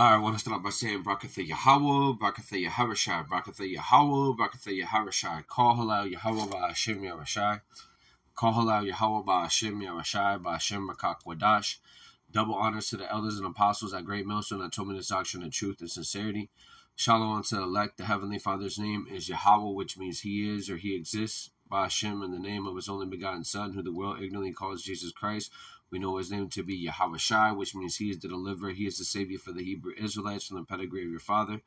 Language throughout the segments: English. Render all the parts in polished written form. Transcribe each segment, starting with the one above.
I want to start off by saying Brakatha Yahweh, Brakatha Yaharashai, Brakatha Yahweh, Brakatha Yaharashai, Call Halal Yahweh by Hashem Yarashai, Call Halal Yahweh by Hashem Yarashai, by Hashem Rakak Wadash. Double honors to the elders and apostles at Great Millstone that told me this doctrine of truth and sincerity. Shalom to the elect. The Heavenly Father's name is Yahweh, which means He is or He exists. By Hashem, in the name of His only begotten Son, who the world ignorantly calls Jesus Christ. We know His name to be Yahweh Shai, which means He is the deliverer. He is the Savior for the Hebrew Israelites from the pedigree of your father.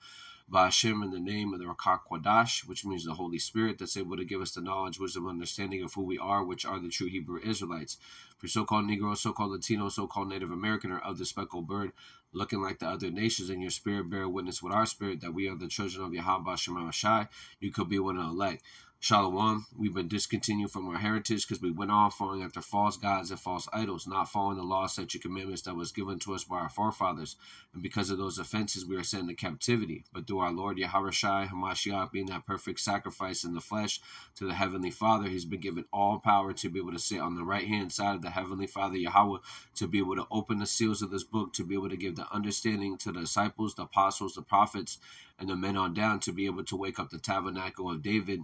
By Hashem, in the name of the Rakak Wadash, which means the Holy Spirit, that's able to give us the knowledge, wisdom, understanding of who we are, which are the true Hebrew Israelites. For so-called Negro, so-called Latino, so-called Native American, or of the speckled bird, looking like the other nations, in your spirit bear witness with our spirit that we are the children of Yahweh Shema Shai. You could be one of the elect. Shalom, we've been discontinued from our heritage because we went off following after false gods and false idols, not following the law, statute, commandments that was given to us by our forefathers. And because of those offenses, we are sent into captivity. But through our Lord Yahweh Shai, Hamashiach, being that perfect sacrifice in the flesh to the Heavenly Father, He's been given all power to be able to sit on the right-hand side of the Heavenly Father Yahweh, to be able to open the seals of this book, to be able to give the understanding to the disciples, the apostles, the prophets, and the men on down, to be able to wake up the tabernacle of David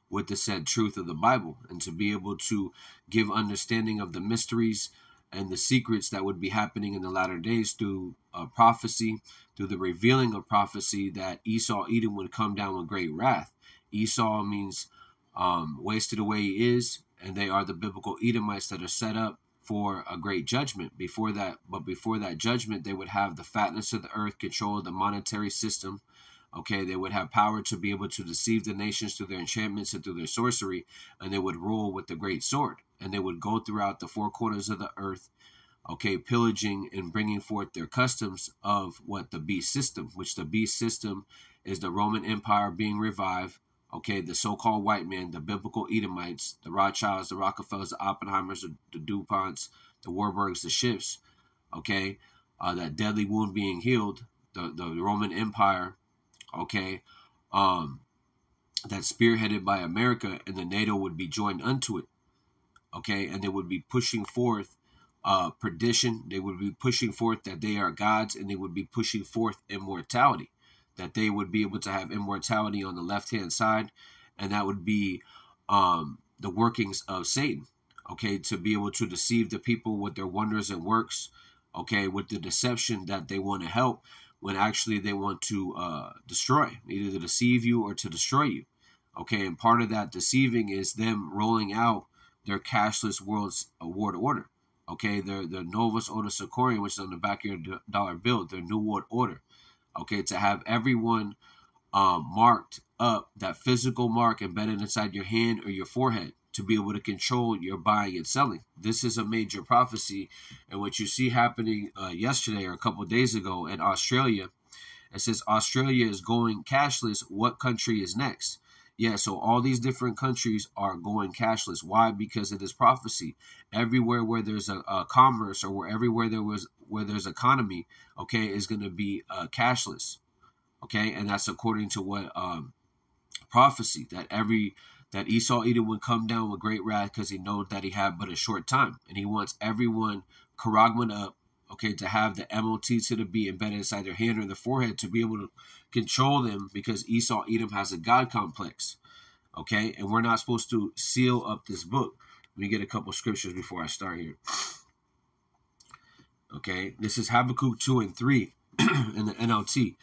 with the said truth of the Bible, and to be able to give understanding of the mysteries and the secrets that would be happening in the latter days through prophecy, through the revealing of prophecy that Esau, Edom would come down with great wrath. Esau means wasted away he is, and they are the biblical Edomites that are set up for a great judgment. Before that judgment, they would have the fatness of the earth, control of the monetary system. Okay, they would have power to be able to deceive the nations through their enchantments and through their sorcery, and they would rule with the great sword, and they would go throughout the four corners of the earth, okay, pillaging and bringing forth their customs of what the beast system, which the beast system is the Roman Empire being revived, okay, the so-called white man, the biblical Edomites, the Rothschilds, the Rockefellers, the Oppenheimers, the DuPonts, the Warburgs, the Schiffs, okay, that deadly wound being healed, the Roman Empire, okay, that's spearheaded by America, and the NATO would be joined unto it, okay, and they would be pushing forth perdition. They would be pushing forth that they are gods, and they would be pushing forth immortality, that they would be able to have immortality on the left-hand side, and that would be the workings of Satan, okay, to be able to deceive the people with their wonders and works, okay, with the deception that they want to help, when actually they want to destroy, either to deceive you or to destroy you. Okay, and part of that deceiving is them rolling out their cashless world's world order. Okay, their Novus Order Securium, which is on the back of your dollar bill, their New World Order. Okay, to have everyone marked up, that physical mark embedded inside your hand or your forehead, to be able to control your buying and selling. This is a major prophecy, and what you see happening yesterday or a couple of days ago in Australia, it says Australia is going cashless. What country is next? Yeah, so all these different countries are going cashless. Why? Because it is prophecy. Everywhere where there's a commerce, or where there's economy, okay, is going to be cashless. Okay, and that's according to what prophecy, that Esau Edom would come down with great wrath, because he knows that he had but a short time, and he wants everyone charagman up, okay, to have the MOT to the B embedded inside their hand or their forehead, to be able to control them, because Esau Edom has a God complex, okay, and we're not supposed to seal up this book. Let me get a couple scriptures before I start here. Okay, this is Habakkuk 2 and 3 in the NLT.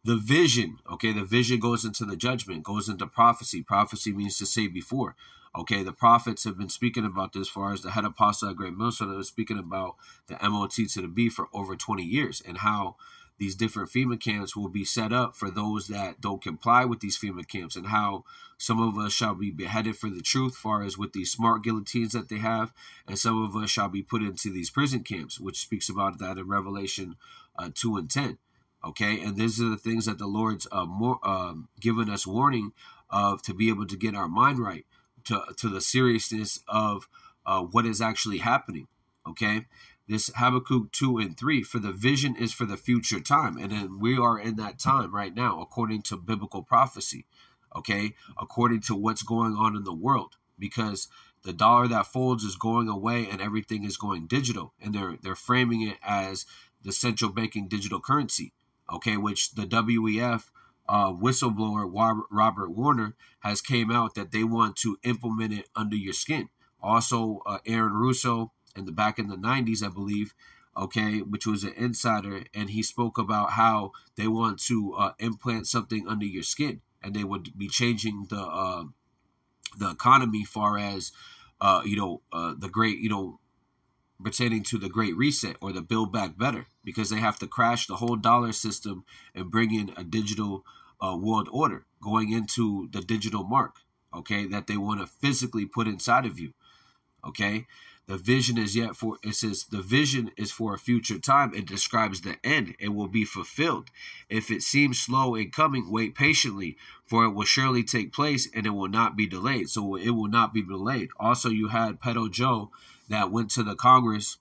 The vision, okay, the vision goes into the judgment, goes into prophecy. Prophecy means to say before. Okay, the prophets have been speaking about this, as far as the head apostle at Great Millstone was speaking about the MOT to the B for over 20 years, and how these different FEMA camps will be set up for those that don't comply with these FEMA camps, and how some of us shall be beheaded for the truth, as far as with these smart guillotines that they have, and some of us shall be put into these prison camps, which speaks about that in Revelation 2 and 10. Okay, and these are the things that the Lord's given us warning of, to be able to get our mind right to the seriousness of what is actually happening. Okay, this Habakkuk 2 and 3, for the vision is for the future time, and then we are in that time right now, according to biblical prophecy. Okay, according to what's going on in the world, because the dollar that folds is going away and everything is going digital, and they're framing it as the central banking digital currency, okay, which the WEF whistleblower Robert Warner has came out that they want to implement it under your skin. Also, Aaron Russo in the back in the 90s, I believe, okay, which was an insider, and he spoke about how they want to implant something under your skin, and they would be changing the economy, far as the great, pertaining to the Great Reset or the Build Back Better, because they have to crash the whole dollar system and bring in a digital world order, going into the digital mark, okay, that they want to physically put inside of you, okay. The vision is yet for, it says, the vision is for a future time. It describes the end. It will be fulfilled. If it seems slow in coming, wait patiently, for it will surely take place and it will not be delayed. So it will not be delayed. Also, you had Pedo Joe that went to the Congress,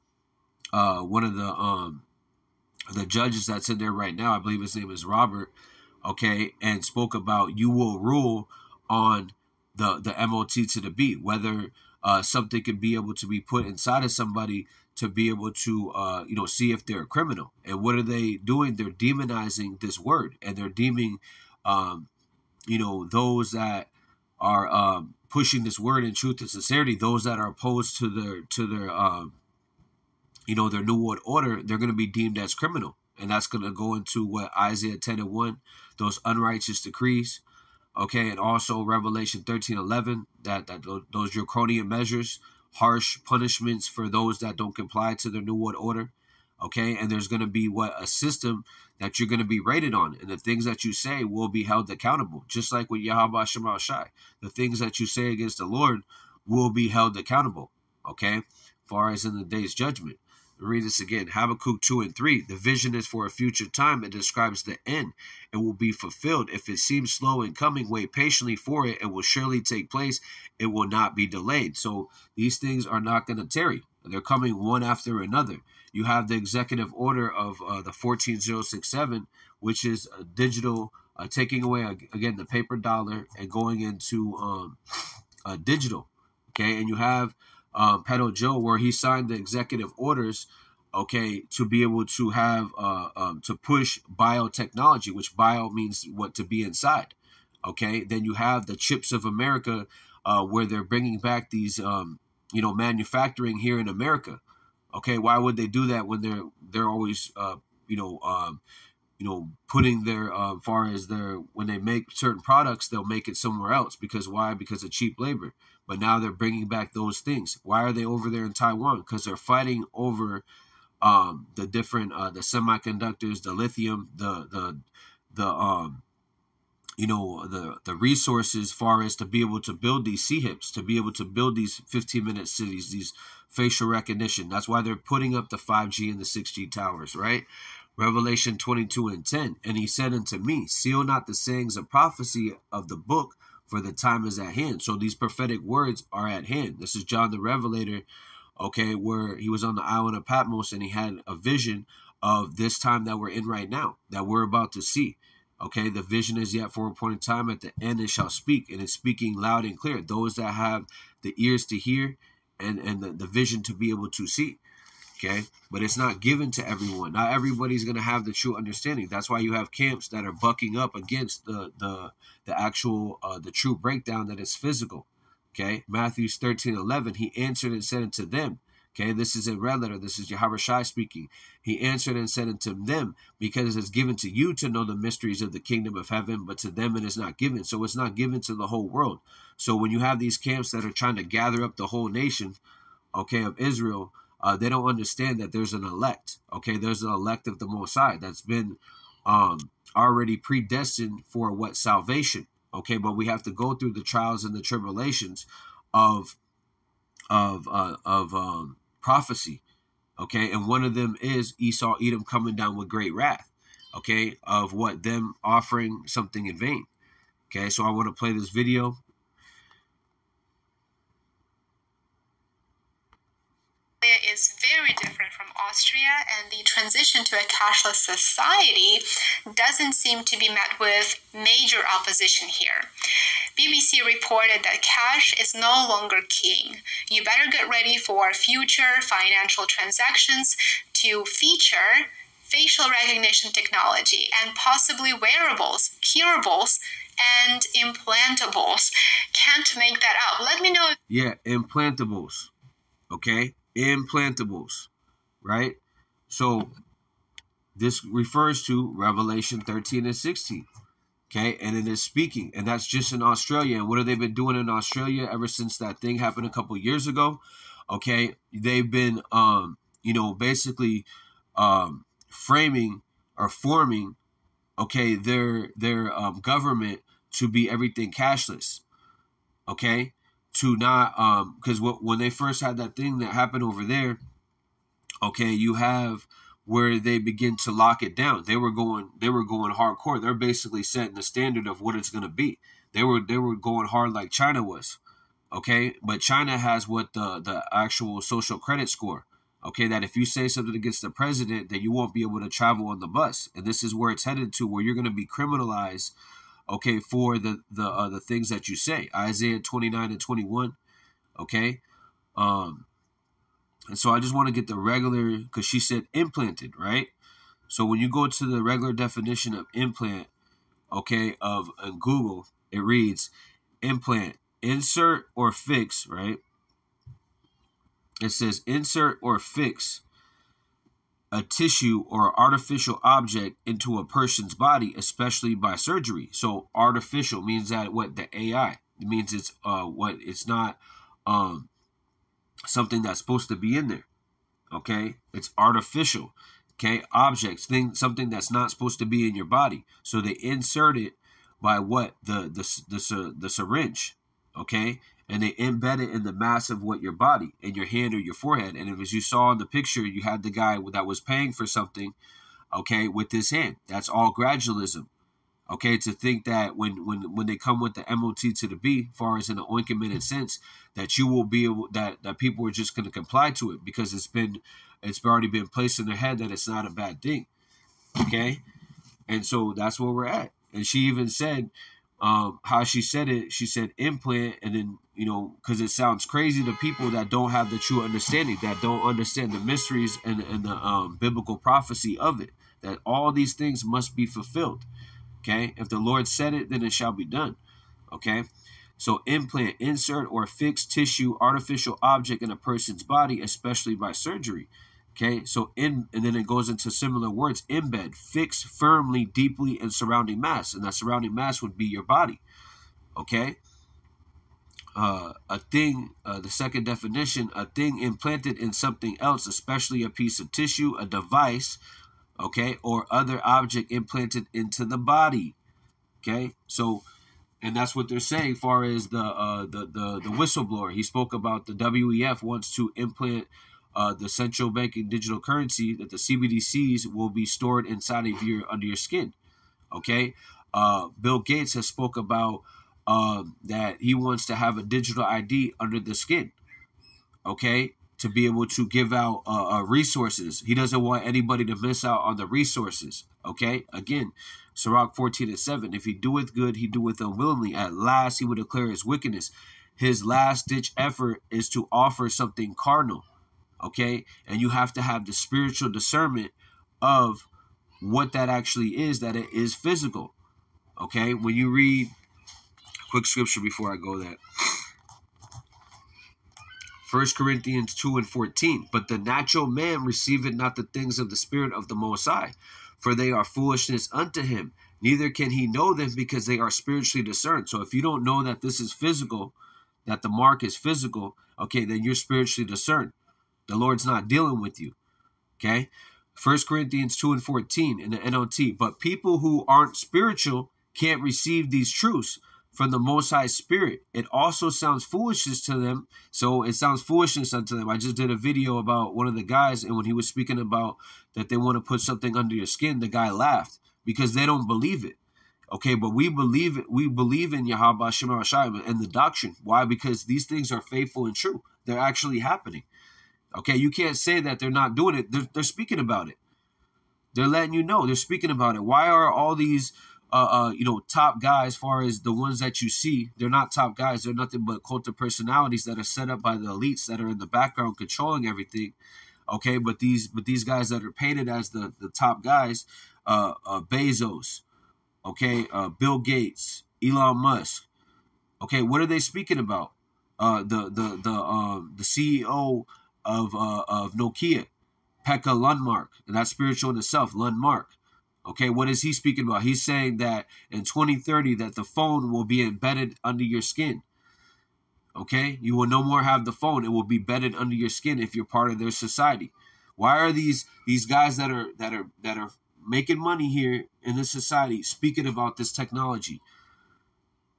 one of the judges that's in there right now, I believe his name is Robert, okay, and spoke about you will rule on the MOT to the B, whether something could be able to be put inside of somebody to be able to, see if they're a criminal. And what are they doing? They're demonizing this word, and they're deeming, those that are pushing this word in truth and sincerity, those that are opposed to their their new world order, they're going to be deemed as criminal. And that's going to go into what Isaiah 10:1, those unrighteous decrees. Okay, and also Revelation 13:11, that those draconian measures, harsh punishments for those that don't comply to the New World Order. Okay, and there's going to be a system that you're going to be rated on, and the things that you say will be held accountable, just like with Yahweh Shema Shai. The things that you say against the Lord will be held accountable. Okay, far as in the day's judgment. Read this again. Habakkuk 2:3. The vision is for a future time. It describes the end. It will be fulfilled. If it seems slow in coming, wait patiently for it. It will surely take place. It will not be delayed. So these things are not going to tarry. They're coming one after another. You have the executive order of the 14067, which is a digital, taking away, again, the paper dollar and going into digital. Okay, and you have Pedo Joe, where he signed the executive orders, okay, to be able to have to push biotechnology, which bio means what, to be inside. Okay, then you have the chips of America, where they're bringing back these manufacturing here in America. Okay, why would they do that when they're always putting their far as their, when they make certain products, they'll make it somewhere else. Because why? Because of cheap labor. But now they're bringing back those things. Why are they over there in Taiwan? Because they're fighting over the different the semiconductors, the lithium, the resources, far as to be able to build these CHIPs, to be able to build these 15-minute cities, these facial recognition. That's why they're putting up the 5G and the 6G towers, right? Revelation 22:10. And he said unto me, seal not the sayings of prophecy of the book, for the time is at hand. So these prophetic words are at hand. This is John the Revelator, okay, where he was on the island of Patmos and he had a vision of this time that we're in right now, that we're about to see. Okay, the vision is yet for a point in time. At the end it shall speak, and it's speaking loud and clear. Those that have the ears to hear and the vision to be able to see. Okay, but it's not given to everyone. Not everybody's going to have the true understanding. That's why you have camps that are bucking up against the actual the true breakdown that is physical. Okay, Matthew 13:11. He answered and said unto them. Okay, this is a red letter. This is Yahweh Shai speaking. He answered and said unto them, because it is given to you to know the mysteries of the kingdom of heaven, but to them it is not given. So it's not given to the whole world. So when you have these camps that are trying to gather up the whole nation, okay, of Israel, they don't understand that there's an elect. Okay, there's an elect of the Most High that's been already predestined for what? Salvation. Okay, but we have to go through the trials and the tribulations of prophecy. Okay, and one of them is Esau, Edom coming down with great wrath. Okay, of what? Them offering something in vain. Okay, so I want to play this video. Is very different from Austria, and the transition to a cashless society doesn't seem to be met with major opposition here. BBC reported that cash is no longer king. You better get ready for future financial transactions to feature facial recognition technology, and possibly wearables, hearables, and implantables. Can't make that out. Let me know. Yeah, implantables. Okay? Implantables. Right? So this refers to Revelation 13 and 16. Okay? And it is speaking. And that's just in Australia. And what have they been doing in Australia ever since that thing happened a couple years ago? Okay? They've been, basically framing or forming, okay, their government to be everything cashless. Okay? To not, because when they first had that thing that happened over there, okay, you have where they begin to lock it down. They were going hardcore. They're basically setting the standard of what it's going to be. They were going hard like China was. Okay, but China has what the actual social credit score. Okay, that if you say something against the president, then you won't be able to travel on the bus. And this is where it's headed to, where you're going to be criminalized, okay, for the things that you say. Isaiah 29 and 21. Okay, and so I just want to get the regular, because she said implanted, right? So when you go to the regular definition of implant, okay, of Google, it reads implant, insert or fix, right? It says insert or fix a tissue or artificial object into a person's body, especially by surgery. So artificial means that what the AI, it means it's it's not something that's supposed to be in there. Okay, it's artificial. Okay, objects, something that's not supposed to be in your body. So they insert it by what the syringe. Okay, and they embed it in the mass of what your body, in your hand or your forehead. And as you saw in the picture, you had the guy that was paying for something, okay, with his hand. That's all gradualism. Okay, to think that when they come with the MOT to the B, as far as in an ointmented sense, that you will be able, that people are just going to comply to it because it's already been placed in their head that it's not a bad thing. Okay, and so that's where we're at. And she even said, how she said it, she said implant, and then, because it sounds crazy to people that don't have the true understanding, that don't understand the mysteries and the biblical prophecy of it, that all these things must be fulfilled. Okay, if the Lord said it, then it shall be done. Okay, so implant, insert or fix tissue, artificial object in a person's body, especially by surgery. Okay, so and then it goes into similar words: embed, fix firmly, deeply in surrounding mass, and that surrounding mass would be your body. Okay, a thing. The second definition: a thing implanted in something else, especially a piece of tissue, a device. Okay, or other object implanted into the body. Okay, so, and that's what they're saying. Far as the whistleblower, he spoke about the WEF wants to implant the central banking digital currency, that the CBDCs will be stored inside of under your skin. Okay, Bill Gates has spoke about that he wants to have a digital ID under the skin. Okay, to be able to give out resources. He doesn't want anybody to miss out on the resources. Okay, again, Sirach 14 and 7. If he doeth good, he doeth unwillingly. At last he will declare his wickedness. His last ditch effort is to offer something carnal. Okay, and you have to have the spiritual discernment of what that actually is, that it is physical. Okay, when you read, quick scripture before I go there. 1 Corinthians 2 and 14. But the natural man receiveth not the things of the Spirit of the Most High, for they are foolishness unto him. Neither can he know them, because they are spiritually discerned. So if you don't know that this is physical, that the mark is physical, okay, then you're spiritually discerned. The Lord's not dealing with you. Okay? 1 Corinthians 2 and 14 in the NLT. But people who aren't spiritual can't receive these truths from the Most High Spirit. It also sounds foolishness to them. So it sounds foolishness unto them. I just did a video about one of the guys, and when he was speaking about that they want to put something under your skin, the guy laughed because they don't believe it. Okay, but we believe it. We believe in Yahweh Shem Rashai and the doctrine. Why? Because these things are faithful and true. They're actually happening. Okay, you can't say that they're not doing it. They're speaking about it. They're letting you know. They're speaking about it. Why are all these top guys, as far as the ones that you see, they're not top guys. They're nothing but cult of personalities that are set up by the elites that are in the background controlling everything. Okay, but these guys that are painted as the top guys, Bezos, okay, Bill Gates, Elon Musk. Okay, what are they speaking about? The CEO of Nokia, Pekka Lundmark, and that's spiritual in itself, Lundmark. Okay, what is he speaking about? He's saying that in 2030 that the phone will be embedded under your skin. Okay, you will no more have the phone; it will be embedded under your skin if you're part of their society. Why are these guys that are making money here in this society speaking about this technology?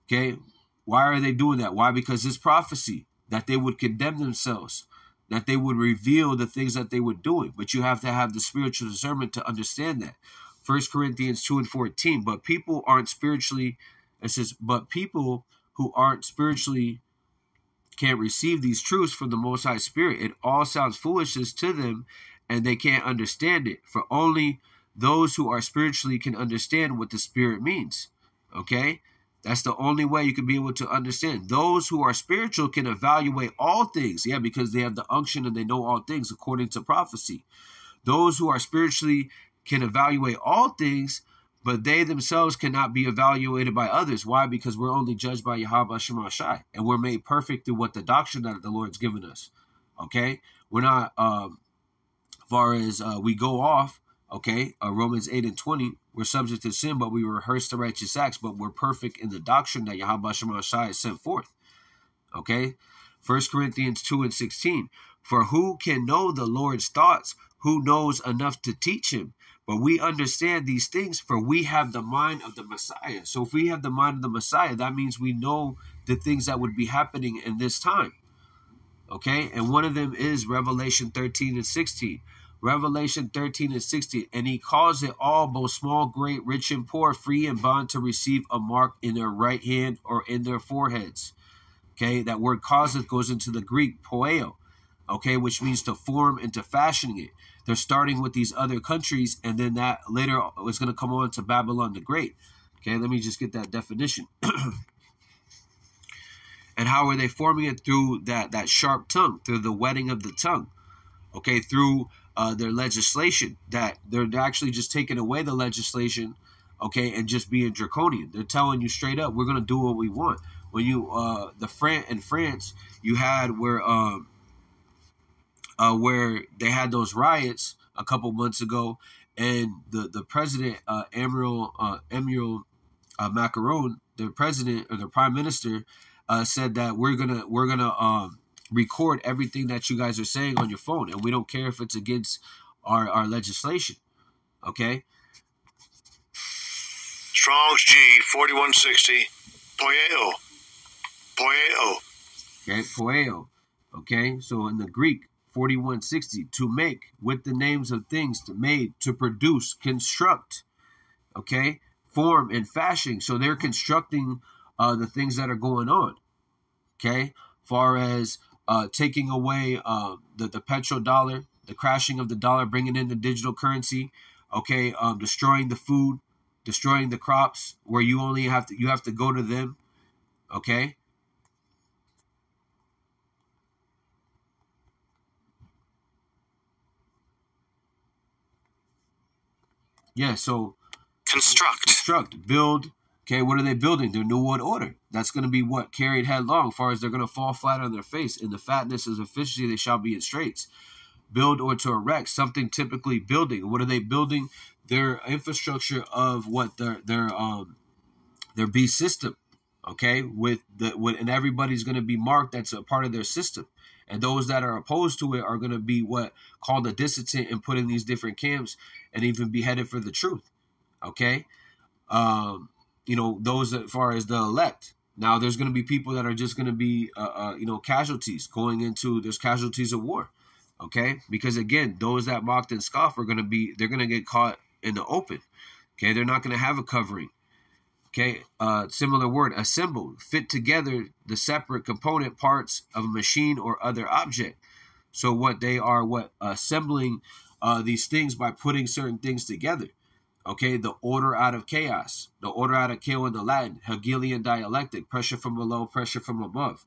Okay, why are they doing that? Why? Because it's prophecy that they would condemn themselves, that they would reveal the things that they were doing. But you have to have the spiritual discernment to understand that. 1 Corinthians 2:14. But people aren't spiritually, it says, but people who aren't spiritually can't receive these truths from the Most High Spirit. It all sounds foolishness to them, and they can't understand it. For only those who are spiritually can understand what the Spirit means. Okay? That's the only way you can be able to understand. Those who are spiritual can evaluate all things. Yeah, because they have the unction and they know all things according to prophecy. Those who are spiritually can evaluate all things, but they themselves cannot be evaluated by others. Why? Because we're only judged by Yahweh Shema Shai, and we're made perfect through what the doctrine that the Lord's given us. Okay? We're not, as far as we go off, okay, Romans 8:20, we're subject to sin, but we rehearse the righteous acts, but we're perfect in the doctrine that Yahweh Shema Shai has sent forth. Okay? 1 Corinthians 2:16, for who can know the Lord's thoughts? Who knows enough to teach him? But we understand these things, for we have the mind of the Messiah. So if we have the mind of the Messiah, that means we know the things that would be happening in this time. Okay? And one of them is Revelation 13:16. Revelation 13:16. And he calls it all, both small, great, rich, and poor, free and bond, to receive a mark in their right hand or in their foreheads. Okay? That word causeth goes into the Greek, poeo. Okay? Which means to form and to fashioning it. They're starting with these other countries, and then that later is going to come on to Babylon the Great. Okay, let me just get that definition. And how are they forming it? Through that sharp tongue, through the wetting of the tongue. Okay, through their legislation, that they're actually just taking away the legislation, okay, and just being draconian. They're telling you straight up, we're going to do what we want. When you, in France, you had where they had those riots a couple months ago, and the president, Emmanuel Macron, the president or the prime minister, said that we're gonna record everything that you guys are saying on your phone, and we don't care if it's against our legislation. Okay. Strong's G 4160, poeo. Okay, poeo. Okay, so in the Greek, 4160, to make, with the names of things, to made, to produce, construct, okay, form and fashioning. So they're constructing the things that are going on, okay, far as taking away the petrodollar, the crashing of the dollar, bringing in the digital currency, okay, destroying the food, destroying the crops, where you only have to go to them, okay. Yeah, so construct, build. Okay, what are they building? Their new world order. That's going to be what carried headlong, as far as they're going to fall flat on their face. In the fatness of efficiency, they shall be in straits. Build or to erect, something typically building. What are they building? Their infrastructure of what their beast system. Okay, and everybody's going to be marked. That's a part of their system. And those that are opposed to it are going to be what called a dissident and put in these different camps and even beheaded for the truth. Okay. Those as far as the elect. Now there's going to be people that are just going to be, casualties going into, there's casualties of war. Okay. Because again, those that mocked and scoff they're going to get caught in the open. Okay. They're not going to have a covering. Okay, similar word, assemble, fit together the separate component parts of a machine or other object. So what they are, assembling these things by putting certain things together. Okay, the order out of chaos, the order out of chaos in the Latin, Hegelian dialectic, pressure from below, pressure from above.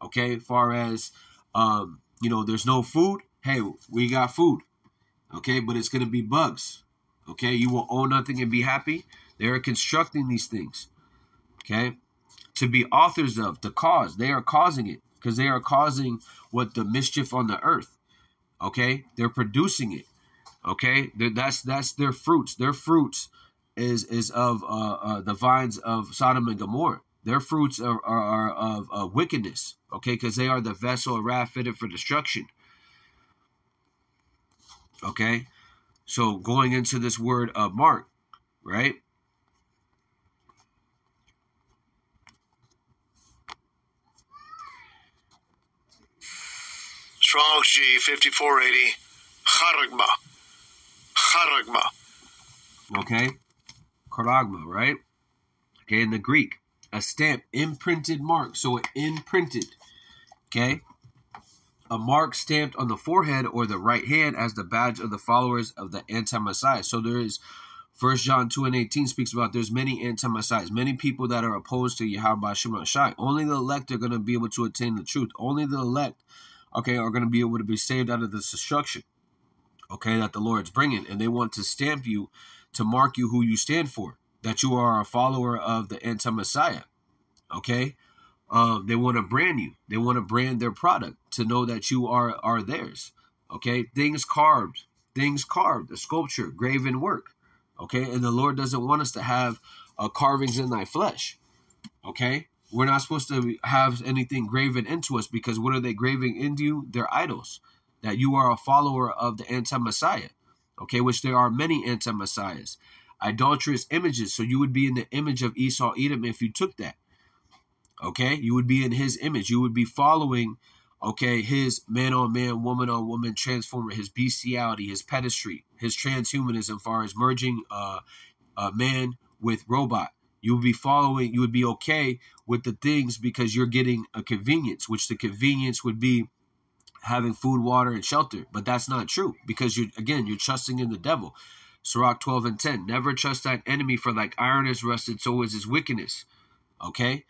Okay, far as, there's no food, hey, we got food, okay, but it's going to be bugs, okay? You will own nothing and be happy. They are constructing these things, okay, to be authors of, the cause. They are causing it because they are causing what the mischief on the earth, okay? They're producing it, okay? That's their fruits. Their fruits is of the vines of Sodom and Gomorrah. Their fruits are of wickedness, okay, because they are the vessel of wrath fitted for destruction, okay? So going into this word mark, right? Strong's G 5480. Charagma. Charagma. Okay? Karagma, right? Okay, in the Greek, a stamp, imprinted mark. So imprinted, okay? A mark stamped on the forehead or the right hand as the badge of the followers of the anti-Messiah. So there is 1 John 2:18 speaks about there's many anti-Messiahs, many people that are opposed to Yahweh Shem Shai. Only the elect are going to be able to attain the truth. Only the elect, okay, are going to be able to be saved out of this destruction, okay, that the Lord's bringing. And they want to stamp you to mark you who you stand for, that you are a follower of the anti-Messiah, okay? They want to brand you. They want to brand their product to know that you are theirs. Okay, things carved, the sculpture, graven work. Okay, and the Lord doesn't want us to have carvings in thy flesh. Okay, we're not supposed to have anything graven into us because what are they graving into you? They're idols. That you are a follower of the anti-Messiah. Okay, which there are many anti-Messiahs. Idolatrous images. So you would be in the image of Esau, Edom if you took that. Okay, you would be in his image. You would be following, okay, his man on man, woman on woman transformer, his bestiality, his pedestry, his transhumanism, as far as merging man with robot. You would be following. You would be okay with the things because you're getting a convenience, which the convenience would be having food, water, and shelter. But that's not true because you're trusting in the devil. Sirach 12:10. Never trust thine enemy, for like iron is rusted, so is his wickedness. Okay.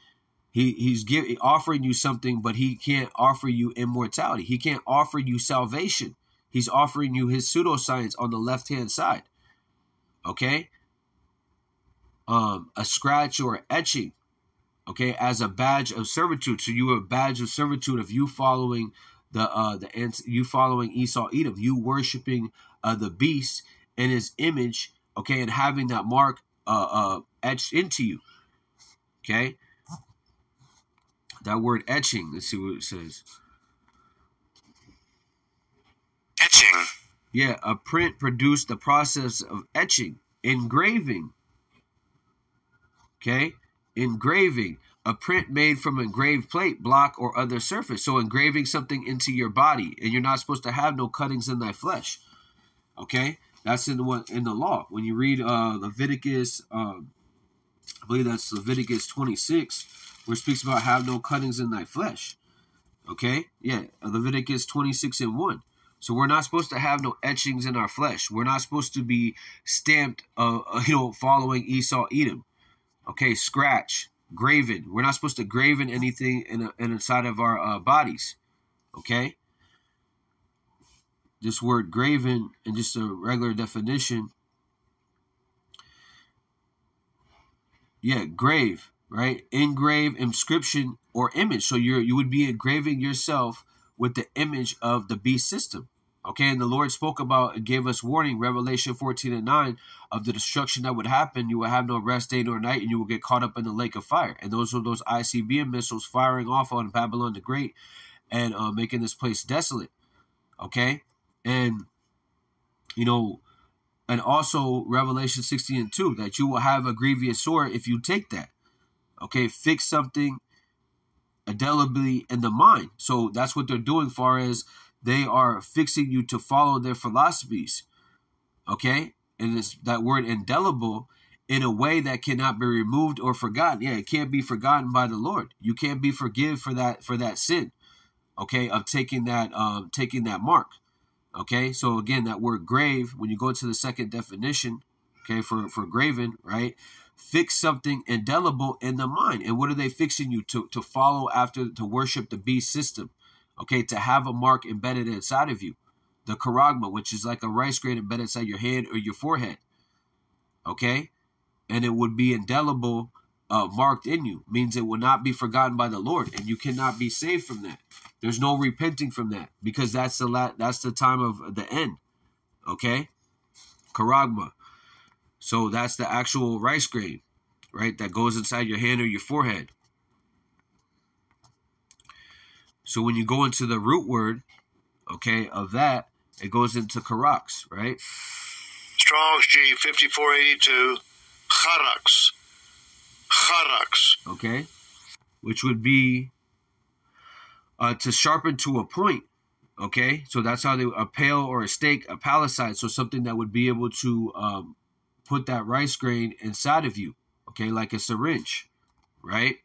He's offering you something, but he can't offer you immortality. He can't offer you salvation. He's offering you his pseudoscience on the left-hand side. Okay? A scratch or etching, okay, as a badge of servitude. So you are a badge of servitude of you following you following Esau Edom, you worshiping the beast in his image, okay, and having that mark etched into you. Okay? That word etching, let's see what it says. Etching. Yeah, a print produced the process of etching. Engraving. Okay? Engraving. A print made from engraved plate, block, or other surface. So engraving something into your body. And you're not supposed to have no cuttings in thy flesh. Okay? That's in the law. When you read Leviticus, I believe that's Leviticus 26, where it speaks about have no cuttings in thy flesh. Okay? Yeah, Leviticus 26:1. So we're not supposed to have no etchings in our flesh. We're not supposed to be stamped, following Esau Edom. Okay, scratch, graven. We're not supposed to graven anything inside of our bodies. Okay? This word graven, in just a regular definition, yeah, grave, right? Engrave, inscription, or image. So you would be engraving yourself with the image of the beast system. Okay, and the Lord spoke about and gave us warning, Revelation 14:9, of the destruction that would happen. You will have no rest day nor night, and you will get caught up in the lake of fire. And those are those ICBM missiles firing off on Babylon the Great and making this place desolate. Okay, and and also Revelation 16:2, that you will have a grievous sword if you take that. Okay, fix something indelibly in the mind. So that's what they're doing, far as they are fixing you to follow their philosophies. Okay, and it's that word indelible, in a way that cannot be removed or forgotten. Yeah, it can't be forgotten by the Lord. You can't be forgiven for that sin. Okay, of taking that mark. Okay, so again, that word grave, when you go to the second definition, okay, for graven, right? Fix something indelible in the mind. And what are they fixing you to follow after, to worship the beast system? Okay, to have a mark embedded inside of you. the charagma, which is like a rice grain embedded inside your hand or your forehead. Okay? And it would be indelible, marked in you. Means it will not be forgotten by the Lord, and you cannot be saved from that. There's no repenting from that, because that's the time of the end. Okay? Charagma. So that's the actual rice grain, right? That goes inside your hand or your forehead. So when you go into the root word, okay, of that, it goes into karax, right? Strong's G 5482. Charax. Charax. Okay, which would be to sharpen to a point. Okay, so that's how a pail or a stake, a palicide, so something that would be able to put that rice grain inside of you. Okay, like a syringe, right?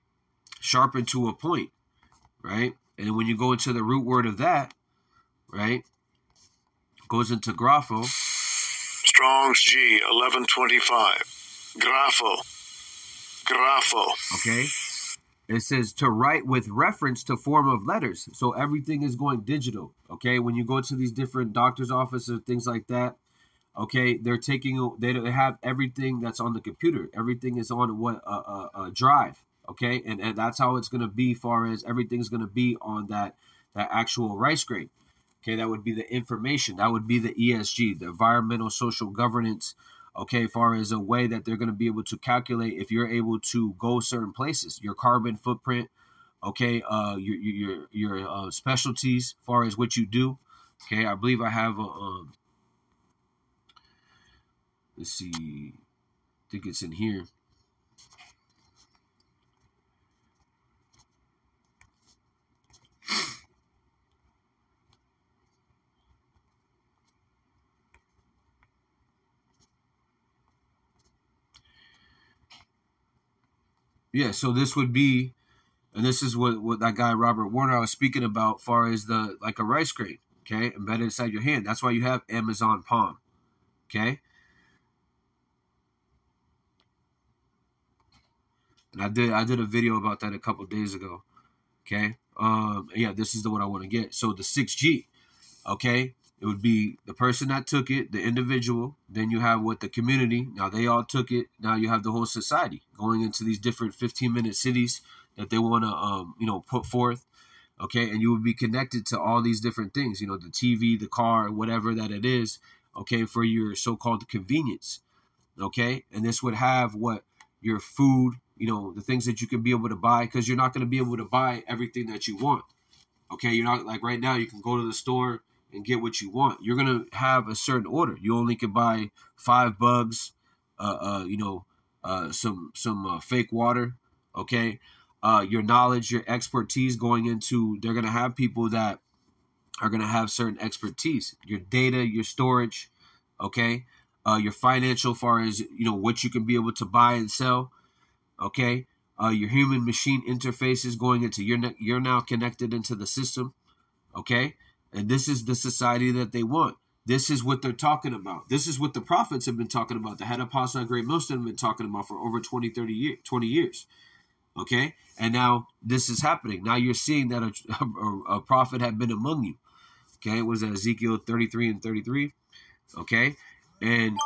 Sharpen to a point, right? And when you go into the root word of that, right, goes into grapho. Strong's G 1125. Grapho. Grapho. Okay. It says to write with reference to form of letters. So everything is going digital. Okay. When you go to these different doctor's offices, things like that, okay, they have everything that's on the computer. Everything is on a drive. Okay. And that's how it's going to be, far as everything's going to be on that actual rice grain. Okay. That would be the information. That would be the ESG, the environmental social governance. Okay, as far as a way that they're going to be able to calculate if you're able to go certain places, your carbon footprint, okay, your specialties, as far as what you do. Okay, I believe I have a let's see, I think it's in here. Yeah, so this would be, and this is what that guy Robert Warner I was speaking about, far as like a rice grain, okay, embedded inside your hand. That's why you have Amazon Palm, okay. And I did a video about that a couple days ago, okay. Yeah, this is the one I want to get. So the 6G, okay, it would be the person that took it, the individual. Then you have the community. Now they all took it. Now you have the whole society going into these different 15-minute cities that they want to, put forth. Okay. And you would be connected to all these different things, the TV, the car, whatever that it is. Okay. For your so-called convenience. Okay. And this would have your food, the things that you can be able to buy, because you're not going to be able to buy everything that you want. Okay. You're not like right now, you can go to the store and get what you want. You're gonna have a certain order. You only can buy 5 bugs, some fake water. Okay, your knowledge, your expertise going into. They're gonna have people that are gonna have certain expertise. Your data, your storage. Okay, your financial, far as what you can be able to buy and sell. Okay, your human machine interfaces going into. You're now connected into the system. Okay. And this is the society that they want. This is what they're talking about. This is what the prophets have been talking about. The head apostle and great millstone have been talking about for over 20 years. Okay? And now this is happening. Now you're seeing that a prophet had been among you. Okay? It was Ezekiel 33 and 33. Okay? And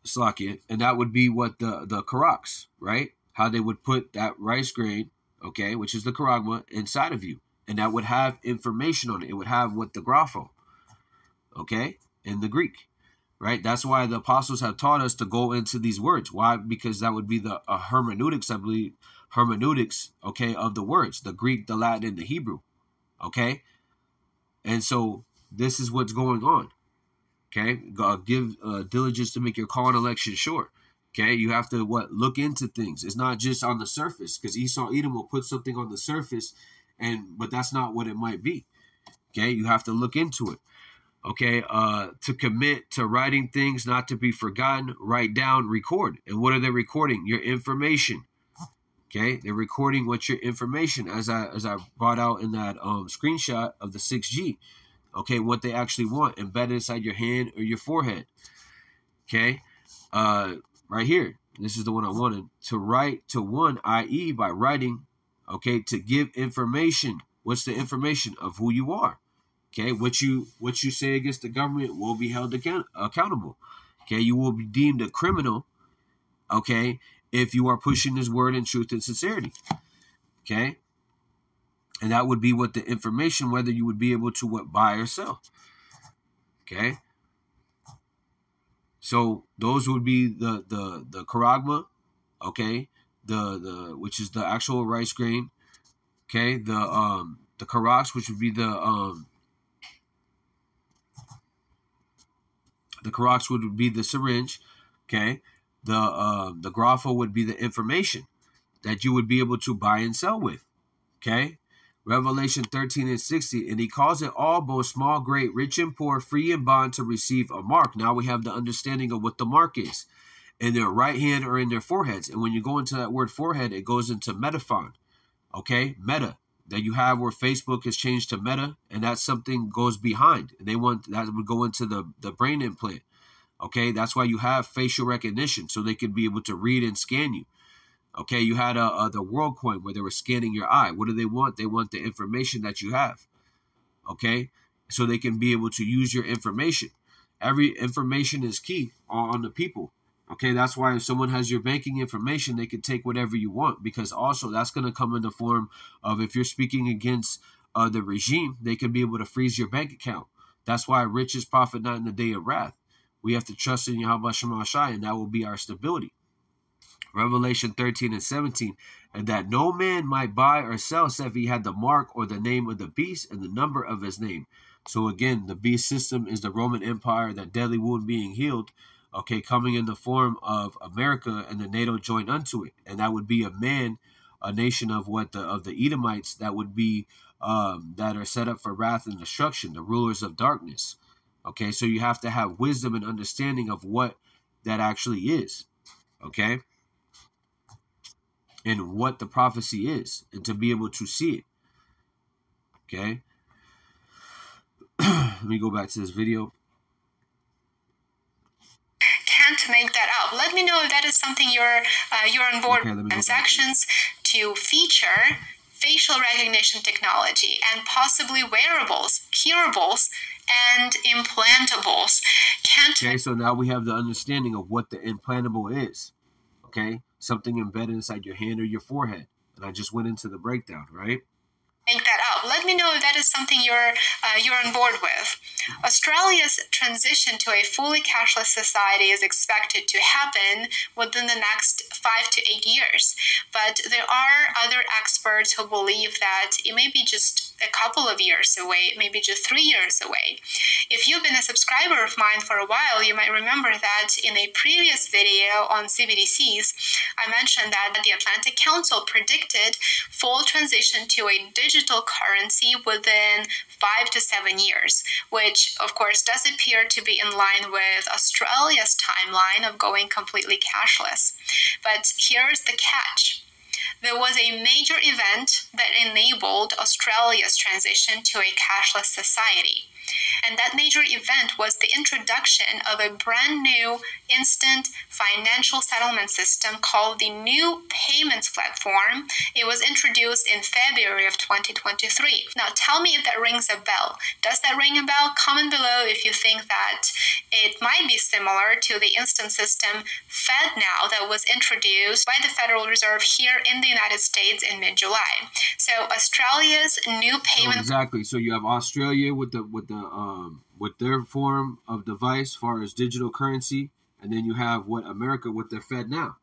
Slakia. And that would be what the karax, right? How they would put that rice grain, okay, which is the charagma, inside of you. And that would have information on it. It would have the grapho, okay, in the Greek, right? That's why the apostles have taught us to go into these words. Why? Because that would be the hermeneutics, I believe, okay, of the words, the Greek, the Latin, and the Hebrew, okay? And so this is what's going on, okay? Give diligence to make your call and election sure. Okay, you have to look into things. It's not just on the surface, because Esau Edom will put something on the surface, but that's not what it might be. Okay, you have to look into it. Okay, to commit to writing things not to be forgotten, write down, record. And what are they recording? Your information. Okay, they're recording your information, as I brought out in that screenshot of the 6G. Okay, what they actually want embedded inside your hand or your forehead. Okay, right here. This is the one I wanted. To write to one, i.e. by writing, okay, to give information. What's the information of who you are? Okay, what you say against the government will be held accountable. Okay, you will be deemed a criminal. Okay, if you are pushing His word in truth and sincerity. Okay, and that would be what the information, whether you would be able to what buy or sell. Okay, so those would be the charagma. Okay, the which is the actual rice grain. Okay, the karax, which would be the karax would be the syringe. Okay, the grapho would be the information that you would be able to buy and sell with. Okay, Revelation 13:60, and He calls it all, both small, great, rich and poor, free and bond, to receive a mark. Now we have the understanding of what the mark is in their right hand or in their foreheads. And when you go into that word forehead, it goes into metaphon. Okay, meta, that you have where Facebook is changed to meta, and that's something goes behind. And they want that would go into the brain implant. Okay, that's why you have facial recognition, so they could be able to read and scan you. Okay, you had the world coin where they were scanning your eye. What do they want? They want the information that you have. Okay, so they can be able to use your information. Every information is key on the people. Okay, that's why if someone has your banking information, they can take whatever you want, because also that's going to come in the form of, if you're speaking against the regime, they can be able to freeze your bank account. That's why riches profit not in the day of wrath. We have to trust in Yahweh Shema Shai, and that will be our stability. Revelation 13:17, and that no man might buy or sell except he had the mark or the name of the beast and the number of his name. So again, the beast system is the Roman Empire, that deadly wound being healed, okay, coming in the form of America, and the NATO joined unto it. And that would be a nation of the Edomites that would be that are set up for wrath and destruction, the rulers of darkness. Okay, so you have to have wisdom and understanding of what that actually is. Okay, and what the prophecy is, and to be able to see it. Okay, let me go back to this video. Can't make that out. Let me know if that is something you're on board with. Transactions to feature facial recognition technology and possibly wearables, hearables, and implantables. Okay, so now we have the understanding of what the implantable is. Okay, something embedded inside your hand or your forehead. And I just went into the breakdown, right? Make that out. Let me know if that is something you're on board with. Australia's transition to a fully cashless society is expected to happen within the next 5 to 8 years. But there are other experts who believe that it may be just a couple of years away, maybe just 3 years away. If you've been a subscriber of mine for a while, you might remember that in a previous video on CBDCs, I mentioned that the Atlantic Council predicted full transition to a digital currency within 5 to 7 years, which of course does appear to be in line with Australia's timeline of going completely cashless. But here's the catch. There was a major event that enabled Australia's transition to a cashless society. And that major event was the introduction of a brand new instant financial settlement system called the New Payments Platform. It was introduced in February of 2023. Now tell me if that rings a bell. Does that ring a bell? Comment below if you think that it might be similar to the instant system FedNow that was introduced by the Federal Reserve here in the United States in mid-July. So Australia's new payment... Exactly. So you have Australia with their form of device as far as digital currency, and then you have America with their FedNow.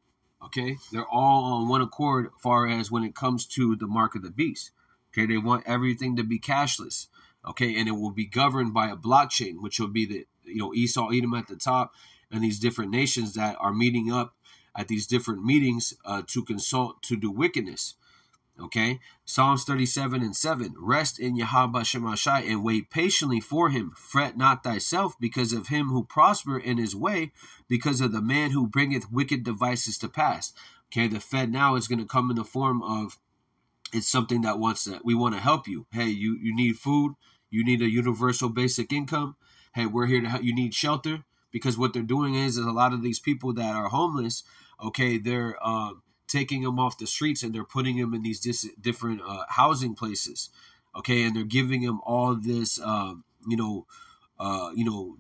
Okay, they're all on one accord as far as when it comes to the mark of the beast. Okay, they want everything to be cashless. Okay, and it will be governed by a blockchain, which will be the Esau, Edom at the top, and these different nations that are meeting up at these different meetings to consult to do wickedness. Okay, Psalms 37:7. Rest in Yahweh Shema Shai and wait patiently for him. Fret not thyself because of him who prosper in his way, because of the man who bringeth wicked devices to pass. Okay, the Fed now is going to come in the form of, it's something that we want to help you. Hey, you need food, you need a universal basic income. Hey, we're here to help. You need shelter, because what they're doing is a lot of these people that are homeless. Okay, they're taking them off the streets and they're putting them in these different housing places. okay, and they're giving him all this,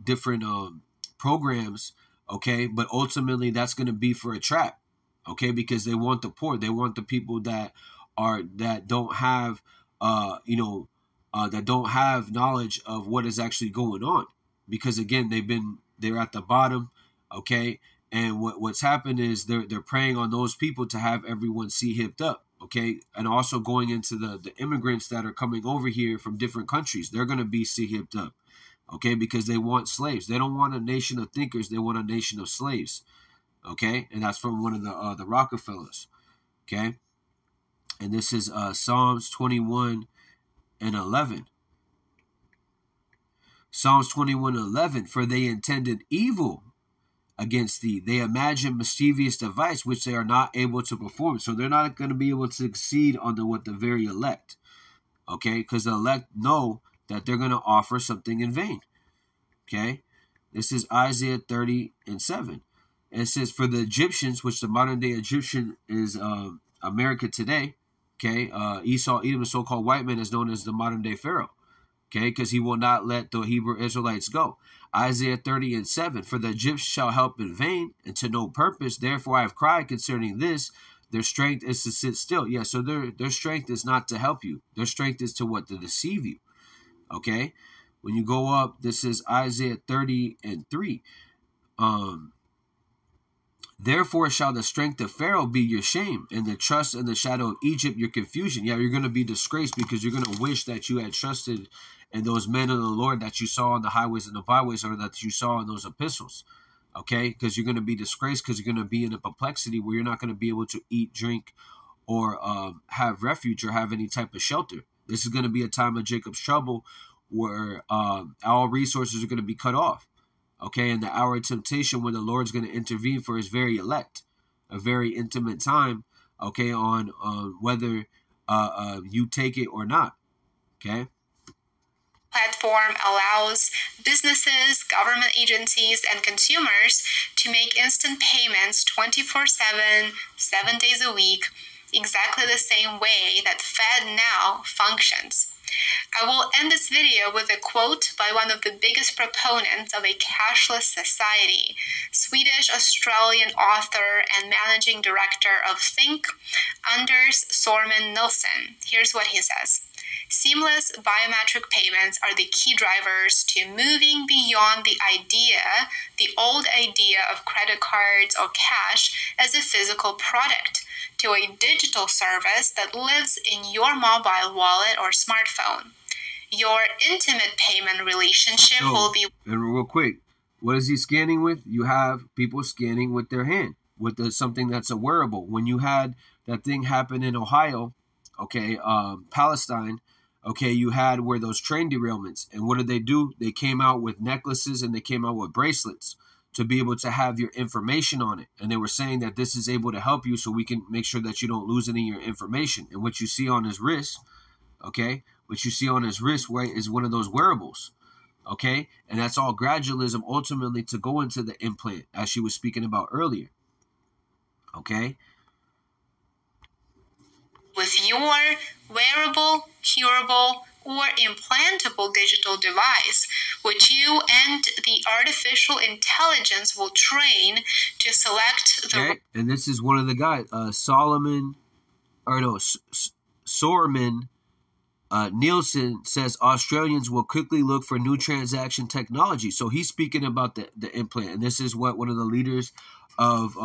different programs, okay, but ultimately that's going to be for a trap, okay, because they want the poor, they want the people that don't have, that don't have knowledge of what is actually going on, because again they're at the bottom, okay, and what's happened is they're preying on those people to have everyone see hipped up, okay, and also going into the immigrants that are coming over here from different countries, they're going to be see hipped up, okay, because they want slaves. They don't want a nation of thinkers, they want a nation of slaves, okay, and that's from one of the Rockefellers, okay, and this is Psalms 21 and 11. Psalms 21 and 11, for they intended evil against thee. They imagine mischievous device, which they are not able to perform. So they're not going to be able to succeed on the very elect. Okay, because the elect know that they're going to offer something in vain. Okay, this is Isaiah 30 and 7. And it says, for the Egyptians, which the modern day Egyptian is America today, okay, Esau, Edom, the so-called white man, is known as the modern day Pharaoh. Okay, because he will not let the Hebrew Israelites go. Isaiah 30 and 7, for the Egyptians shall help in vain and to no purpose. Therefore I have cried concerning this. Their strength is to sit still. Yeah, so their strength is not to help you. Their strength is to what? To deceive you. Okay, when you go up, this is Isaiah 30 and 3. Therefore shall the strength of Pharaoh be your shame, and the trust in the shadow of Egypt your confusion. Yeah, you're going to be disgraced because you're going to wish that you had trusted in those men of the Lord that you saw on the highways and the byways, or that you saw in those epistles. Okay, because you're going to be disgraced, because you're going to be in a perplexity where you're not going to be able to eat, drink, or have refuge or have any type of shelter. This is going to be a time of Jacob's trouble where all resources are going to be cut off. Okay, in the hour of temptation when the Lord's going to intervene for his very elect, a very intimate time, okay, on whether you take it or not, okay? Platform allows businesses, government agencies, and consumers to make instant payments 24/7, 7 days a week, exactly the same way that FedNow functions. I will end this video with a quote by one of the biggest proponents of a cashless society, Swedish-Australian author and managing director of Think, Anders Sorman Nilsson. Here's what he says. Seamless biometric payments are the key drivers to moving beyond the old idea of credit cards or cash as a physical product, to a digital service that lives in your mobile wallet or smartphone. Your intimate payment relationship will be... And real quick, what is he scanning with? You have people scanning with their hand, with something that's a wearable. When you had that thing happen in Ohio, okay, Palestine, okay, you had where those train derailments. And what did they do? They came out with necklaces and they came out with bracelets to be able to have your information on it. And they were saying that this is able to help you so we can make sure that you don't lose any of your information. And what you see on his wrist, okay, what you see on his wrist, right, is one of those wearables, okay? And that's all gradualism ultimately to go into the implant, as she was speaking about earlier, okay? With your wearable, curable, or implantable digital device, which you and the artificial intelligence will train to select the... Okay, and this is one of the guys, Sorman Nielsen says Australians will quickly look for new transaction technology. So he's speaking about the implant, and this is what one of the leaders of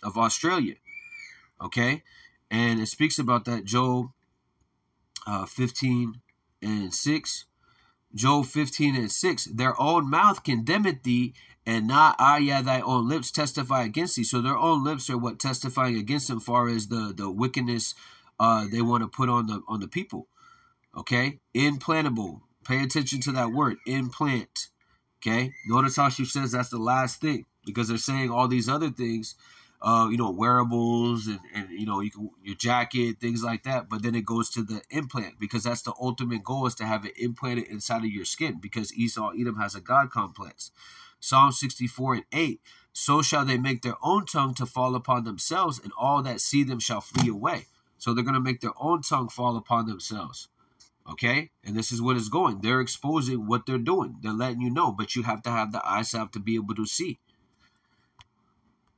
Australia, okay? And it speaks about that, Job 15 and 6. Job 15 and 6. Their own mouth condemneth thee, and not I, yeah, thy own lips testify against thee. So their own lips are what testifying against them, far as the wickedness they want to put on the people. Okay, implantable. Pay attention to that word, implant. Okay, notice how she says that's the last thing, because they're saying all these other things. Wearables and your jacket, things like that. But then it goes to the implant, because that's the ultimate goal, is to have it implanted inside of your skin, because Esau, Edom has a God complex. Psalm 64 and 8. So shall they make their own tongue to fall upon themselves, and all that see them shall flee away. So they're going to make their own tongue fall upon themselves. Okay, and this is what it's going. They're exposing what they're doing. They're letting you know, but you have to have the eyesight to be able to see.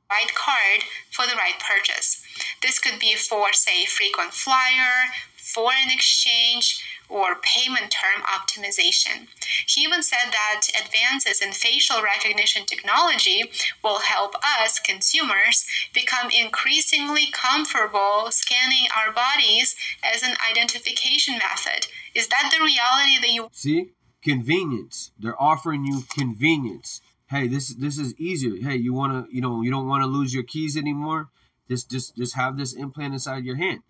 Right card for the right purchase. This could be for, say, frequent flyer, foreign exchange, or payment term optimization. He even said that advances in facial recognition technology will help us, consumers, become increasingly comfortable scanning our bodies as an identification method. Is that the reality that you see? Convenience. They're offering you convenience. Hey, this is easier. Hey, you wanna, you don't want to lose your keys anymore. Just have this implant inside your hand.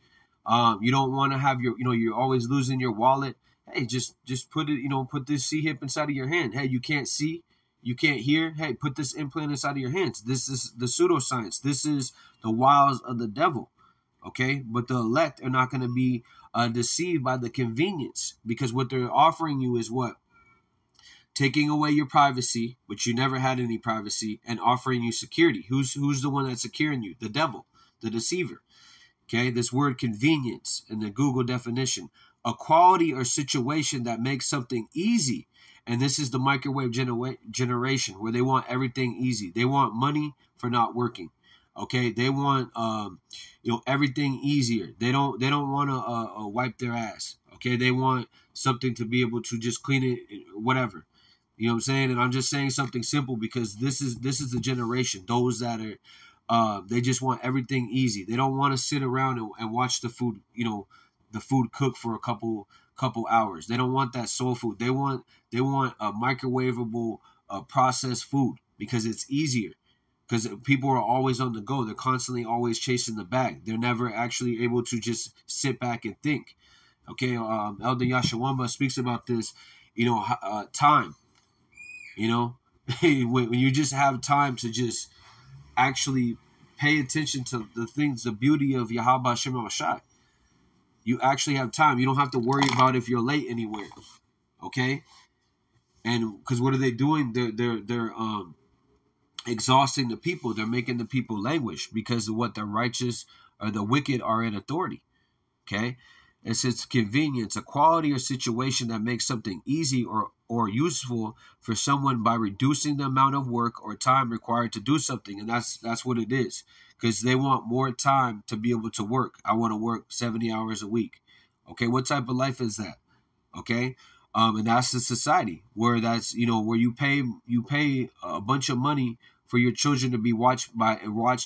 You don't want to have your, you're always losing your wallet. Hey, just put it, put this C hip inside of your hand. Hey, you can't see, you can't hear. Hey, put this implant inside of your hands. This is the pseudoscience. This is the wiles of the devil. Okay, but the elect are not going to be deceived by the convenience, because what they're offering you is what? Taking away your privacy, which you never had any privacy, and offering you security. Who's the one that's securing you? The devil, the deceiver. Okay, this word convenience in the Google definition, a quality or situation that makes something easy. And this is the microwave generation, where they want everything easy. They want money for not working. Okay, they want everything easier. They don't want to wipe their ass. Okay, they want something to be able to just clean it, whatever. You know what I'm saying? And I'm just saying something simple, because this is the generation. Those that are, they just want everything easy. They don't want to sit around and watch the food, the food cook for a couple hours. They don't want that soul food. They want a microwavable processed food, because it's easier. Because people are always on the go. They're constantly always chasing the bag. They're never actually able to just sit back and think. Okay, Elder Yashawamba speaks about this, time. When you just have time to just actually pay attention to the things, the beauty of Yahweh Hashem Shai. You actually have time. You don't have to worry about if you're late anywhere. Okay? And because what are they doing? They're exhausting the people. They're making the people languish, because of what the righteous or the wicked are in authority. Okay? It says convenience, a quality or situation that makes something easy or useful for someone by reducing the amount of work or time required to do something. And that's what it is, because they want more time to be able to work. I want to work 70 hours a week. Okay, what type of life is that? Okay, and that's the society where that's where you pay a bunch of money for your children to be watched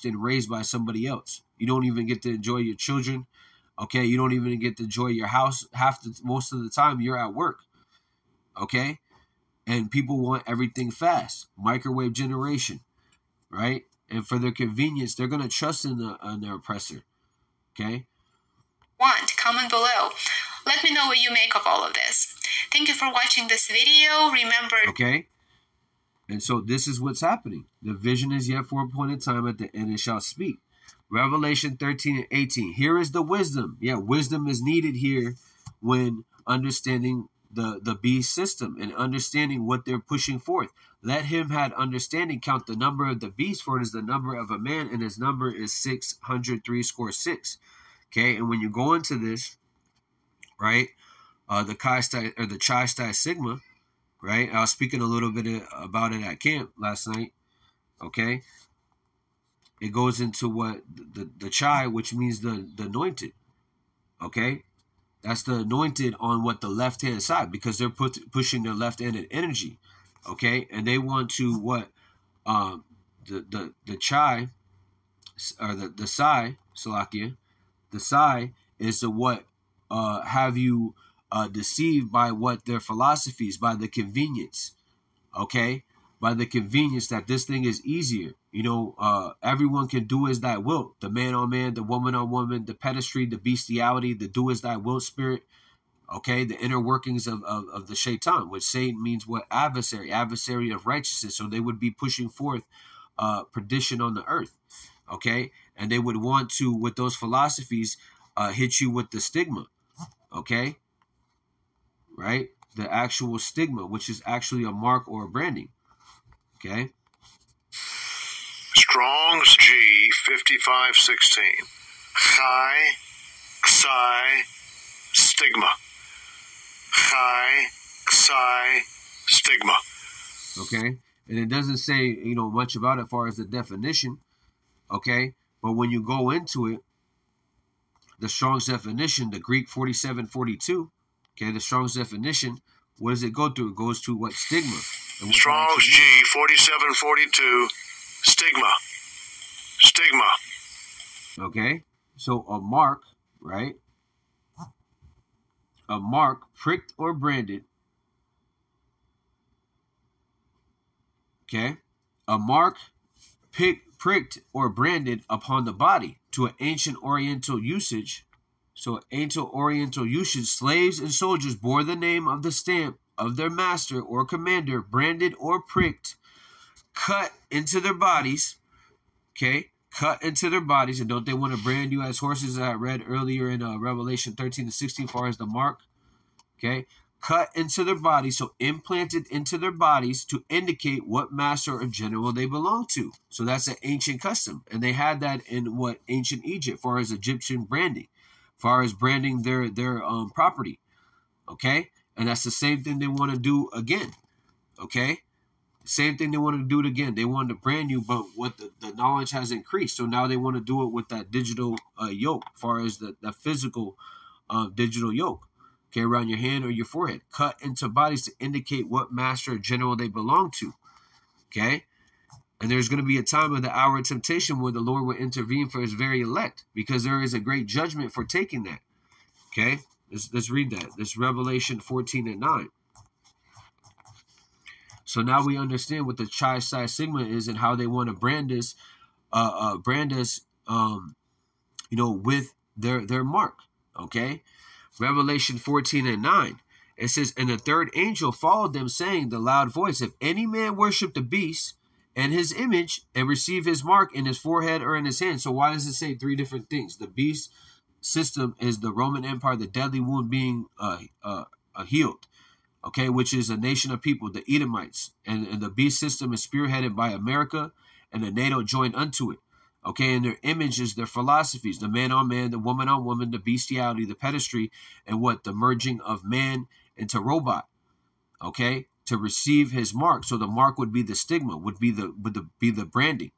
and raised by somebody else. You don't even get to enjoy your children. Okay, you don't even get to enjoy your house. Most of the time you're at work. Okay, and people want everything fast. Microwave generation, right? And for their convenience, they're gonna trust in their oppressor. Okay. Comment below. Let me know what you make of all of this. Thank you for watching this video. Remember. Okay. And so this is what's happening. The vision is yet for a appointed time. At the end it shall speak. Revelation 13 and 18. Here is the wisdom. Yeah, wisdom is needed here when understanding the beast system and understanding what they're pushing forth. Let him had understanding count the number of the beast, for it is the number of a man, and his number is 636. Okay, and when you go into this, right, the Chi Sigma, right? I was speaking a little bit about it at camp last night. Okay. It goes into what the Chi, which means the anointed. Okay, that's the anointed on what the left hand side, because they're pushing their left-handed energy. Okay, and they want to what the Chi or the Psi, Salakia, the Psi is the what have you deceived by what their philosophies, by the convenience. Okay, by the convenience that this thing is easier. Everyone can do as thy will. The man on man, the woman on woman, the pedestry, the bestiality, the do as thy will spirit. Okay, the inner workings of the shaitan, which Satan means what? Adversary of righteousness. So they would be pushing forth perdition on the earth. Okay, and they would want to, with those philosophies, hit you with the stigma. Okay, right? The actual stigma, which is actually a mark or a branding. Okay. Strong's G 5516. Chi, Psi, Stigma. Chi, Xi, stigma. Okay, and it doesn't say much about it as far as the definition. Okay, but when you go into it, the Strong's definition, the Greek 4742. Okay, the Strong's definition. What does it go through? It goes to what? Stigma. And what Strong's G 4742, stigma. Stigma. Okay, so a mark, right? A mark pricked or branded. Okay, a mark pricked or branded upon the body to an ancient Oriental usage. So ancient Oriental usage, slaves and soldiers bore the name of the stamp of their master or commander, branded or pricked, cut into their bodies. Okay, cut into their bodies. And don't they want to brand you as horses, that I read earlier in Revelation 13 to 16 as far as the mark? Okay, cut into their bodies, so implanted into their bodies to indicate what master or general they belong to. So that's an ancient custom. And they had that in what? Ancient Egypt, as far as Egyptian branding, as far as branding their property. Okay, and that's the same thing they want to do again. Okay, same thing they want to do it again. They wanted to brand you, but what the knowledge has increased. So now they want to do it with that digital yoke, as far as the physical digital yoke. Okay, around your hand or your forehead. Cut into bodies to indicate what master or general they belong to. Okay? And there's going to be a time of the hour of temptation where the Lord will intervene for his very elect, because there is a great judgment for taking that. Okay? Let's read that. This Revelation 14 and 9. So now we understand what the Chi Psi Sigma is and how they want to brand us, with their mark. Okay? Revelation 14 and 9. It says, and the third angel followed them, saying the loud voice, if any man worship the beast and his image and receive his mark in his forehead or in his hand. So why does it say three different things? The beast system is the Roman Empire, the deadly wound being healed. Okay, which is a nation of people, the Edomites. And the beast system is spearheaded by America and the NATO joined unto it. Okay, and their images, their philosophies, the man on man, the woman on woman, the bestiality, the pedestry, and what? The merging of man into robot. Okay, to receive his mark. So the mark would be the stigma, would be the branding.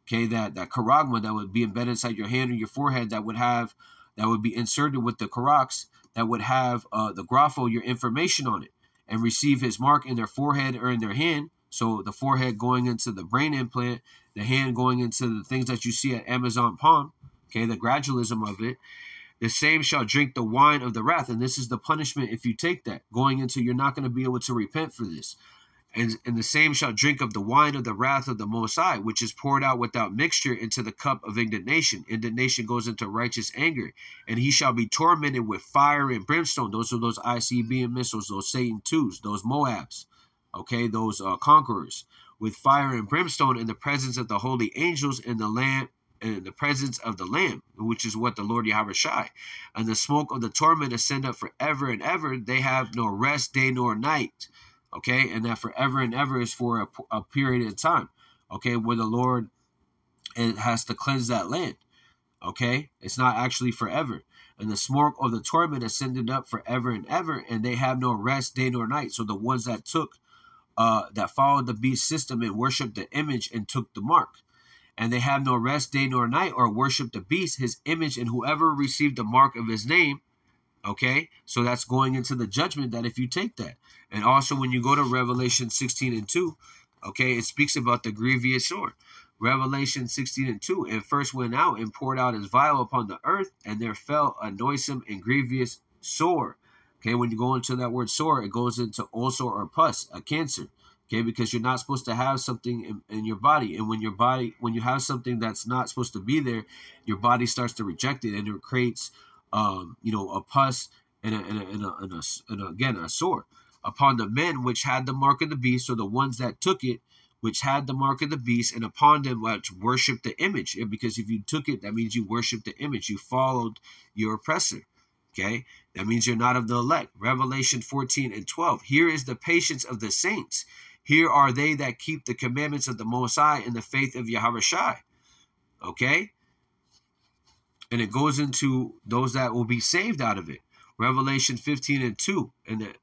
Okay, that charagma that would be embedded inside your hand or your forehead, that would be inserted with the karax, that would have the grapho, your information on it, and receive his mark in their forehead or in their hand. So the forehead going into the brain implant, the hand going into the things that you see at Amazon Palm, okay, the gradualism of it. The same shall drink the wine of the wrath. And this is the punishment if you take that. Going into, you're not going to be able to repent for this. And the same shall drink of the wine of the wrath of the Most High, which is poured out without mixture into the cup of indignation. Indignation goes into righteous anger. And he shall be tormented with fire and brimstone. Those are those ICBM missiles, those Satan 2s, those Moabs, okay, those conquerors, with fire and brimstone in the presence of the holy angels and the Lamb, and in the presence of the Lamb, which is what the Lord Yahweh Shai. And the smoke of the torment ascend up forever and ever. They have no rest, day nor night. Okay, and that forever and ever is for a period of time. Okay, where the Lord has to cleanse that land. Okay, it's not actually forever. And the smoke of the torment ascended up forever and ever, and they have no rest, day nor night. So the ones that that followed the beast system and worshiped the image and took the mark, and they have no rest, day nor night, or worship the beast, his image, and whoever received the mark of his name. Okay, so that's going into the judgment that if you take that. And also when you go to Revelation 16 and 2, okay, it speaks about the grievous sore. Revelation 16 and 2, and first went out and poured out his vial upon the earth, and there fell a noisome and grievous sore. Okay, when you go into that word sore, it goes into ulcer or pus, a cancer. Okay, because you're not supposed to have something in your body. And when you have something that's not supposed to be there, your body starts to reject it, and it creates a pus and again a sore upon the men which had the mark of the beast, or the ones that took it, which had the mark of the beast, and upon them which worshiped the image. And because if you took it, that means you worshiped the image, you followed your oppressor. Okay, that means you're not of the elect. Revelation 14 and 12. Here is the patience of the saints. Here are they that keep the commandments of the Most High in the faith of Yahweh Shai. Okay? And it goes into those that will be saved out of it. Revelation 15 and 2. And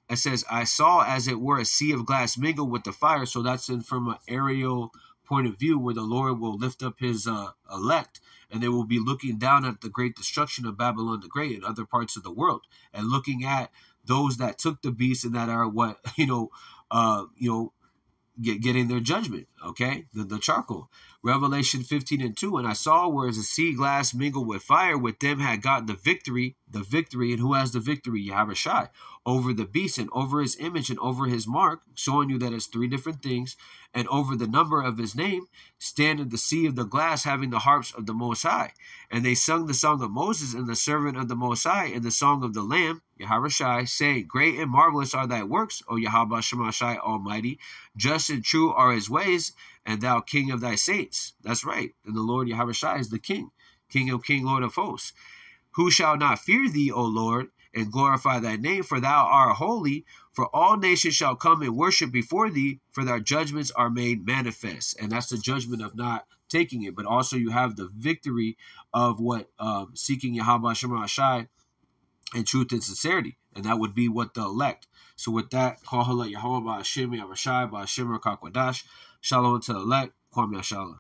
it says, I saw as it were a sea of glass mingled with the fire. So that's from an aerial point of view where the Lord will lift up his elect, and they will be looking down at the great destruction of Babylon the Great and other parts of the world, and looking at those that took the beast and that are what, getting their judgment, okay? The charcoal. Revelation 15:2, and I saw where as a sea glass mingled with fire, with them had gotten the victory, and who has the victory? Yahushua, over the beast and over his image and over his mark, showing you that it's three different things, and over the number of his name, stand in the sea of the glass, having the harps of the Most High. And they sung the song of Moses and the servant of the Most High, and the song of the Lamb, Yahushua, saying, Great and marvelous are thy works, O Yahweh Shemashai Almighty. Just and true are his ways, and thou king of thy saints. That's right. And the Lord Yahushua is the king, king of king, Lord of hosts. Who shall not fear thee, O Lord, and glorify thy name? For thou art holy. For all nations shall come and worship before thee, for thy judgments are made manifest. And that's the judgment of not taking it. But also you have the victory of what seeking Yahweh Shemashai in truth and sincerity. And that would be what the elect. So with that, Kohala Yahweh Ba'ashim Yahushai Ba'ashim Rakakwadash. Shalom to the elect. Kwam Yashala.